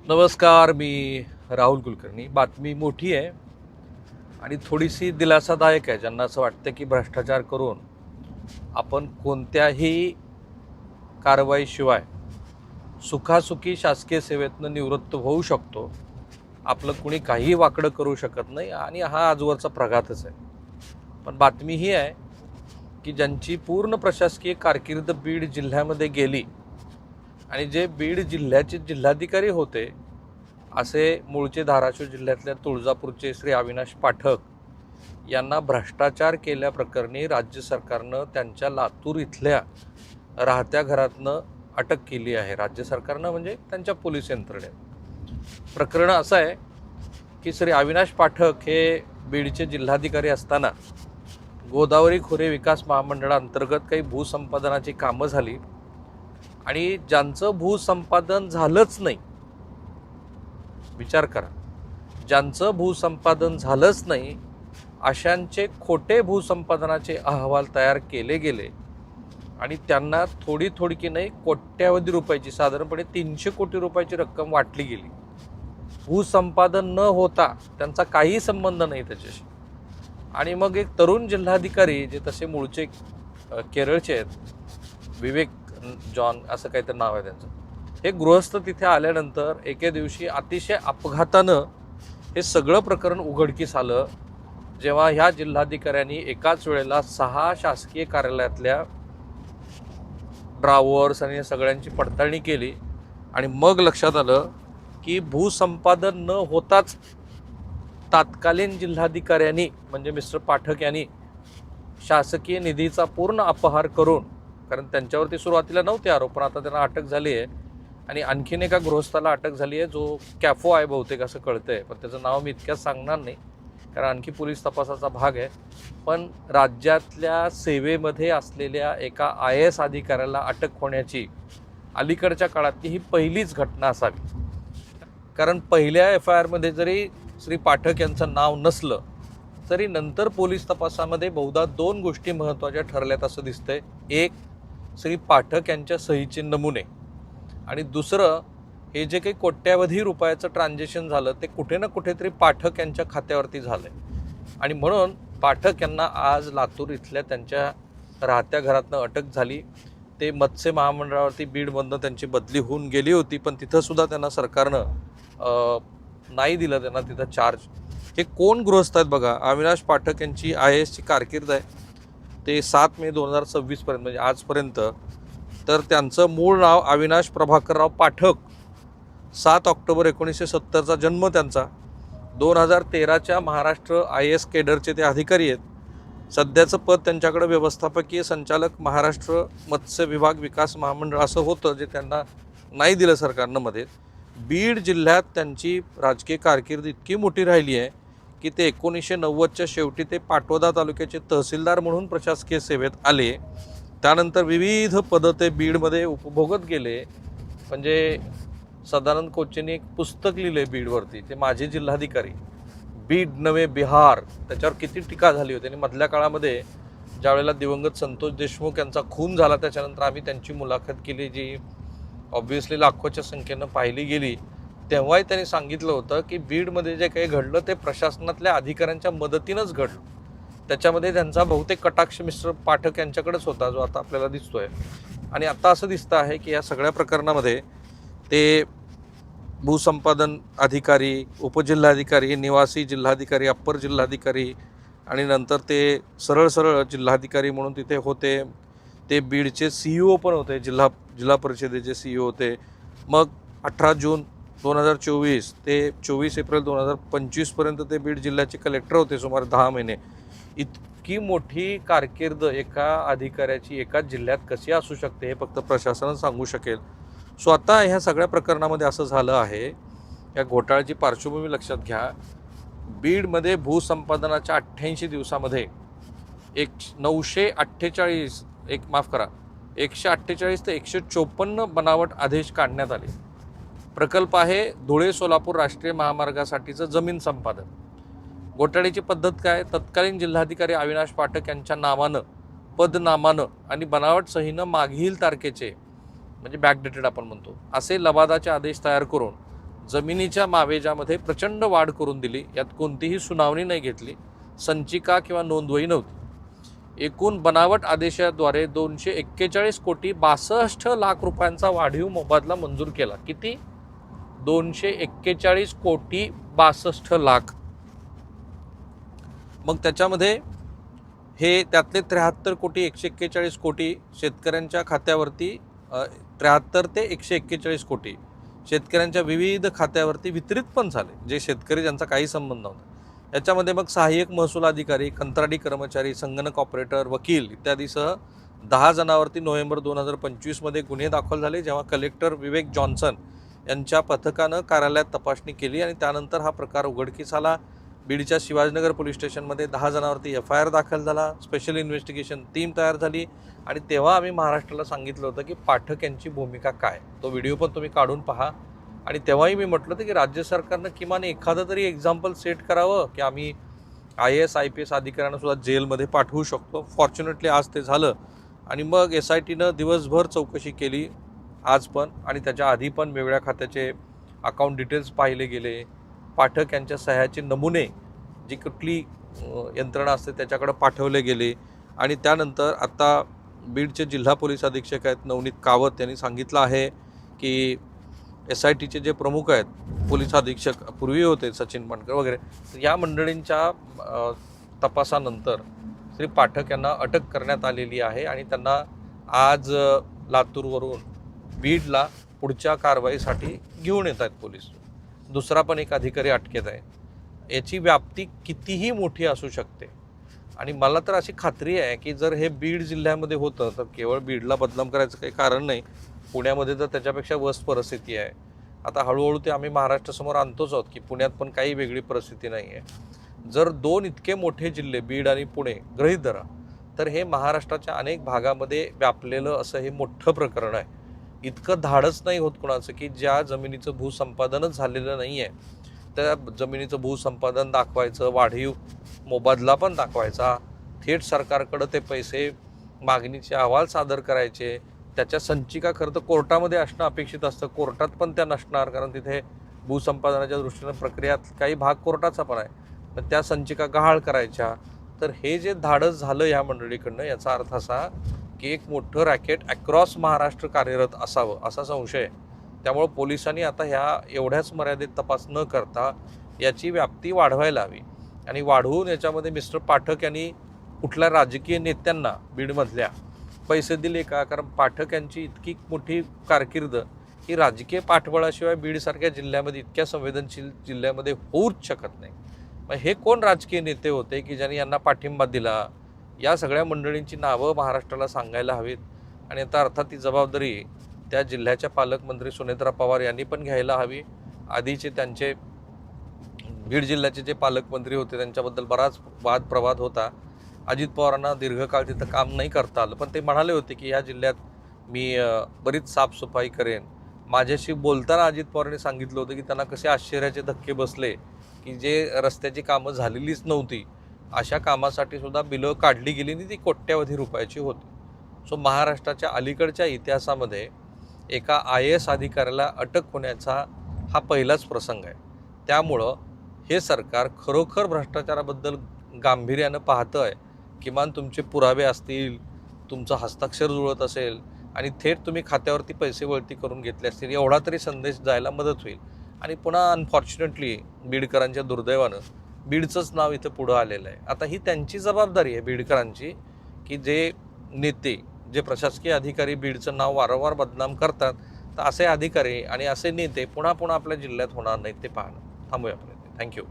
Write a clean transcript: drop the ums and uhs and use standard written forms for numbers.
नमस्कार. मी राहुल कुलकर्णी. बातमी मोठी आहे आणि थोडीशी दिलासादायक आहे. ज्यांना असं वाटतं की भ्रष्टाचार करून आपण कोणत्याही कारवाईशिवाय सुखासुखी शासकीय सेवेतनं निवृत्त होऊ शकतो, आपलं कुणी काहीही वाकडं करू शकत नाही आणि हा आजवरचा प्रघातच आहे. पण बातमी ही आहे की ज्यांची पूर्ण प्रशासकीय कारकीर्द बीड जिल्ह्यामध्ये गेली आणि जे बीड जिल्ह्याचे जिल्हाधिकारी होते, असे मूळचे धाराशिव जिल्ह्यातल्या तुळजापूरचे श्री अविनाश पाठक यांना भ्रष्टाचार केल्याप्रकरणी राज्य सरकारनं त्यांच्या लातूर इथल्या राहत्या घरातनं अटक केली आहे. राज्य सरकारनं म्हणजे त्यांच्या पोलीस यंत्रणेत. प्रकरण असं आहे की श्री अविनाश पाठक हे बीडचे जिल्हाधिकारी असताना गोदावरी खोरे विकास महामंडळाअंतर्गत काही भूसंपादनाची कामं झाली आणि ज्यांचं भूसंपादन झालंच नाही, विचार करा, ज्यांचं भूसंपादन झालंच नाही अशांचे खोटे भूसंपादनाचे अहवाल तयार केले गेले आणि त्यांना थोडी की नाही कोट्यावधी रुपयाची, साधारणपणे 300 कोटी रुपयाची रक्कम वाटली गेली. भूसंपादन न होता त्यांचा काही संबंध नाही त्याच्याशी. आणि मग एक तरुण जिल्हाधिकारी, जे तसे मूळचे केरळचे आहेत, विवेक जॉन असं काहीतरी नाव आहे त्यांचं, हे गृहस्थ तिथे आल्यानंतर एके दिवशी अतिशय अपघातानं हे सगळं प्रकरण उघडकीस आलं, जेव्हा ह्या जिल्हाधिकाऱ्यांनी एकाच वेळेला 6 शासकीय कार्यालयातल्या ड्रावर्स आणि सगळ्यांची पडताळणी केली आणि मग लक्षात आलं की भूसंपादन न होताच तात्कालीन जिल्हाधिकाऱ्यांनी म्हणजे मिस्टर पाठक यांनी शासकीय निधीचा पूर्ण अपहार करून, कारण त्यांच्यावरती सुरुवातीला नव्हते आरोप, पण आता त्यांना अटक झाली आहे आणि आणखीन एका गृहस्थाला अटक झाली आहे जो कॅफो आहे बहुतेक असं कळतंय, पण त्याचं नाव मी इतक्यात सांगणार नाही कारण आणखी पोलीस तपासाचा भाग आहे. पण राज्यातल्या सेवेमध्ये असलेल्या एका IAS अधिकाऱ्याला अटक होण्याची अलीकडच्या काळातली ही पहिलीच घटना असावी. कारण पहिल्या FIR मध्ये जरी श्री पाठक यांचं नाव नसलं तरी नंतर पोलीस तपासामध्ये बहुधा 2 गोष्टी महत्त्वाच्या ठरल्यात असं दिसतंय. एक, श्री पाठक यांच्या सहीचे नमुने, आणि दुसरं, हे जे काही कोट्यावधी रुपयाचं ट्रान्झॅक्शन झालं ते कुठे ना कुठेतरी पाठक यांच्या खात्यावरती झालंय. आणि म्हणून पाठक यांना आज लातूर इथल्या त्यांच्या राहत्या घरातनं अटक झाली. ते मत्स्य महामंडळावरती बीडमधनं त्यांची बदली होऊन गेली होती, पण तिथंसुद्धा त्यांना सरकारनं नाही दिलं त्यांना तिथं चार्ज. हे कोण गृहस्थ आहेत बघा. अविनाश पाठक यांची IASची कारकीर्द आहे ते 7 मे 2026 पर्यंत, म्हणजे आजपर्यंत. तर त्यांचं मूळ नाव अविनाश प्रभाकरराव पाठक, 7 ऑक्टोबर 1970चा जन्म त्यांचा. 2013च्या महाराष्ट्र IAS केडरचे ते अधिकारी आहेत. सध्याचं पद त्यांच्याकडे व्यवस्थापकीय संचालक महाराष्ट्र मत्स्य विभाग विकास महामंडळ असं होतं, जे त्यांना नाही दिलं सरकारनं मध्ये. बीड जिल्ह्यात त्यांची राजकीय कारकीर्द इतकी मोठी राहिली आहे की ते 1990च्या शेवटी ते पाटोदा तालुक्याचे तहसीलदार म्हणून प्रशासकीय सेवेत आले. त्यानंतर विविध पदं ते बीडमध्ये उपभोगत गेले. म्हणजे सदानंद कोचेंनी एक पुस्तक लिहिले बीडवरती, ते माझे जिल्हाधिकारी, बीड नवे बिहार. त्याच्यावर किती टीका झाली होती. आणि मधल्या काळामध्ये ज्यावेळेला दिवंगत संतोष देशमुख यांचा खून झाला त्याच्यानंतर आम्ही त्यांची मुलाखत केली, जी ऑब्व्हियसली लाखोच्या संख्येनं पाहिली गेली. तेव्हाही त्यांनी सांगितलं होतं की बीडमध्ये जे काही घडलं ते प्रशासनातल्या अधिकाऱ्यांच्या मदतीनंच घडलं. त्याच्यामध्ये त्यांचा बहुतेक कटाक्ष मिस्टर पाठक यांच्याकडेच होता, जो आता आपल्याला दिसतोय. आणि आता असं दिसतं आहे की या सगळ्या प्रकरणामध्ये ते भूसंपादन अधिकारी, उपजिल्हाधिकारी, निवासी जिल्हाधिकारी, अप्पर जिल्हाधिकारी आणि नंतर ते सरळ जिल्हाधिकारी म्हणून तिथे होते. ते बीडचे CEO पण होते, जिल्हा परिषदेचे CEO होते. मग 18 जून 2024 ते 24 एप्रिल 2025 पर्यंत ते बीड जिल्ह्याचे कलेक्टर होते, सुमारे 10 महिने. इतकी मोठी कारकीर्द एका अधिकाऱ्याची एकाच जिल्ह्यात कशी असू शकते हे फक्त प्रशासनच सांगू शकेल. सो आता ह्या सगळ्या प्रकरणामध्ये असं झालं आहे, या घोटाळ्याची पार्श्वभूमी लक्षात घ्या. बीडमध्ये भूसंपादनाच्या 88 दिवसामध्ये 148 ते 154 बनावट आदेश काढण्यात आले. प्रकल्प आहे धुळे सोलापूर राष्ट्रीय महामार्गासाठीचं जमीन संपादन. घोटाळ्याची पद्धत काय? तत्कालीन जिल्हाधिकारी अविनाश पाठक यांच्या नावानं, पदनामानं आणि बनावट सहीनं मागील तारखेचे, म्हणजे बॅकडेटेड आपण म्हणतो, असे लवादाचे आदेश तयार करून जमिनीच्या मावेजामध्ये प्रचंड वाढ करून दिली. यात कोणतीही सुनावणी नाही घेतली, संचिका किंवा नोंदवही नव्हती. एकूण बनावट आदेशाद्वारे 241 कोटी 62 लाख रुपयांचा वाढीव मोबदला मंजूर केला. किती? 241 कोटी 62 लाख. मग त्याच्यामध्ये हे त्यातले 73 कोटी 141 कोटी शेतकऱ्यांच्या खात्यावरती 73 ते 141 कोटी शेतकऱ्यांच्या विविध खात्यावरती वितरित पण झाले, जे शेतकरी ज्यांचा काही संबंध नव्हता. याच्यामध्ये मग सहाय्यक महसूल अधिकारी, कंत्राटी कर्मचारी, संगणक ऑपरेटर, वकील इत्यादीसह 10 जणांवरती नोव्हेंबर 2025 गुन्हे दाखल झाले, जेव्हा कलेक्टर विवेक जॉन्सन यांच्या पथकानं कार्यालयात तपासणी केली आणि त्यानंतर हा प्रकार उघडकीस आला. बीडच्या शिवाजीनगर पोलीस स्टेशनमध्ये 10 जणांवरती FIR दाखल झाला. स्पेशल इन्व्हेस्टिगेशन टीम तयार झाली आणि तेव्हा आम्ही महाराष्ट्राला सांगितलं होतं की पाठक यांची भूमिका काय. तो व्हिडिओ पण तुम्ही काढून पहा. आणि तेव्हाही मी म्हटलं होतं की राज्य सरकारनं किमान एखादं तरी एक्झाम्पल सेट करावं की आम्ही IAS IPS अधिकाऱ्यांना सुद्धा जेलमध्ये पाठवू शकतो. फॉर्च्युनेटली आज ते झालं आणि मग SITनं दिवसभर चौकशी केली आज पण, आणि त्याच्या आधी पण वेगळ्या खात्याचे अकाउंट डिटेल्स पाहिले गेले. पाठक यांच्या सह्याचे नमुने जी कुठली यंत्रणा असते त्याच्याकडे पाठवले गेले. आणि त्यानंतर आता बीडचे जिल्हा पोलीस अधीक्षक आहेत नवनीत कावत यांनी सांगितलं आहे की SITचे जे प्रमुख आहेत, पोलीस अधीक्षक पूर्वी होते सचिन मानकर वगैरे, या मंडळींच्या तपासानंतर श्री पाठक यांना अटक करण्यात आलेली आहे आणि त्यांना आज लातूरवरून बीडला पुढच्या कारवाईसाठी घेऊन येत आहेत पोलीस. दुसरा पण एक अधिकारी अटकेत आहे. याची व्याप्ती कितीही मोठी असू शकते आणि मला तर अशी खात्री आहे की जर हे बीड जिल्ह्यामध्ये होतं तर केवळ बीडला बदनाम करायचं काही कारण नाही. पुण्यामध्ये तर त्याच्यापेक्षा वर्स्ट परिस्थिती आहे. आता हळूहळू ते आम्ही महाराष्ट्रासमोर आणतोच आहोत की पुण्यात पण काही वेगळी परिस्थिती नाही आहे. जर दोन इतके मोठे जिल्हे बीड आणि पुणे गृहीत धरा तर हे महाराष्ट्राच्या अनेक भागामध्ये व्यापलेलं असं हे मोठं प्रकरण आहे. इतकं धाडच नाही होत कोणाचं की ज्या जमिनीचं भूसंपादनच झालेलं नाही आहे त्या जमिनीचं भूसंपादन दाखवायचं, वाढीव मोबदला पण दाखवायचा, थेट सरकारकडं ते पैसे मागणीचे अहवाल सादर करायचे. त्याच्या संचिका खरं तर कोर्टामध्ये असणं अपेक्षित असतं. कोर्टात पण त्या नसणार, कारण तिथे भूसंपादनाच्या दृष्टीनं प्रक्रियात काही भाग कोर्टाचा पण आहे. पण त्या संचिका गहाळ करायच्या. तर हे जे धाडस झालं ह्या मंडळीकडनं, याचा अर्थ असा की एक मोठं रॅकेट अक्रॉस महाराष्ट्र कार्यरत असावं असा संशय आहे. त्यामुळं पोलिसांनी आता ह्या एवढ्याच मर्यादित तपास न करता याची व्याप्ती वाढवायला हवी आणि वाढवून याच्यामध्ये मिस्टर पाठक यांनी कुठल्या राजकीय नेत्यांना बीडमधल्या पैसे दिले का? कारण पाठक यांची इतकी मोठी कारकीर्द ही राजकीय पाठबळाशिवाय बीडसारख्या जिल्ह्यामध्ये, इतक्या संवेदनशील जिल्ह्यामध्ये होऊच शकत नाही. मग हे कोण राजकीय नेते होते की ज्यांनी यांना पाठिंबा दिला? या सगळ्या मंडळींची नावं महाराष्ट्राला सांगायला हवीत आणि आता अर्थात ती जबाबदारी त्या जिल्ह्याच्या पालकमंत्री सुनेत्रा पवार यांनी पण घ्यायला हवी. आधीचे त्यांचे बीड जिल्ह्याचे जे पालकमंत्री होते त्यांच्याबद्दल बराच वाद प्रवाद होता. अजित पवारांना दीर्घकाळ तिथं काम नाही करता आलं, पण ते म्हणाले होते की ह्या जिल्ह्यात मी बरीच साफसफाई करेन. माझ्याशी बोलताना अजित पवारांनी सांगितलं होतं की त्यांना कसे आश्चर्याचे धक्के बसले की जे रस्त्याची कामं झालेलीच नव्हती अशा कामासाठी सुद्धा बिलं काढली गेली आणि ती कोट्यवधी रुपयाची होती. सो महाराष्ट्राच्या अलीकडच्या इतिहासामध्ये एका IAS अधिकाऱ्याला अटक होण्याचा हा पहिलाच प्रसंग आहे. त्यामुळं हे सरकार खरोखर भ्रष्टाचाराबद्दल गांभीर्यानं पाहतं आहे. किमान तुमचे पुरावे असतील, तुमचं हस्ताक्षर जुळत असेल आणि थेट तुम्ही खात्यावरती पैसे वळती करून घेतले असतील, एवढा तरी संदेश जायला मदत होईल. आणि पुन्हा अनफॉर्च्युनेटली बीडकरांच्या दुर्दैवानं बीडचंच नाव इथं पुढं आलेलं आहे. आता ही त्यांची जबाबदारी आहे बीडकरांची की जे नेते, जे प्रशासकीय अधिकारी बीडचं नाव वारंवार बदनाम करतात, तर असे अधिकारी आणि असे नेते पुन्हा पुन्हा आपल्या जिल्ह्यात होणार नाहीत ते पाहणं. थांबूया आपण. थँक्यू.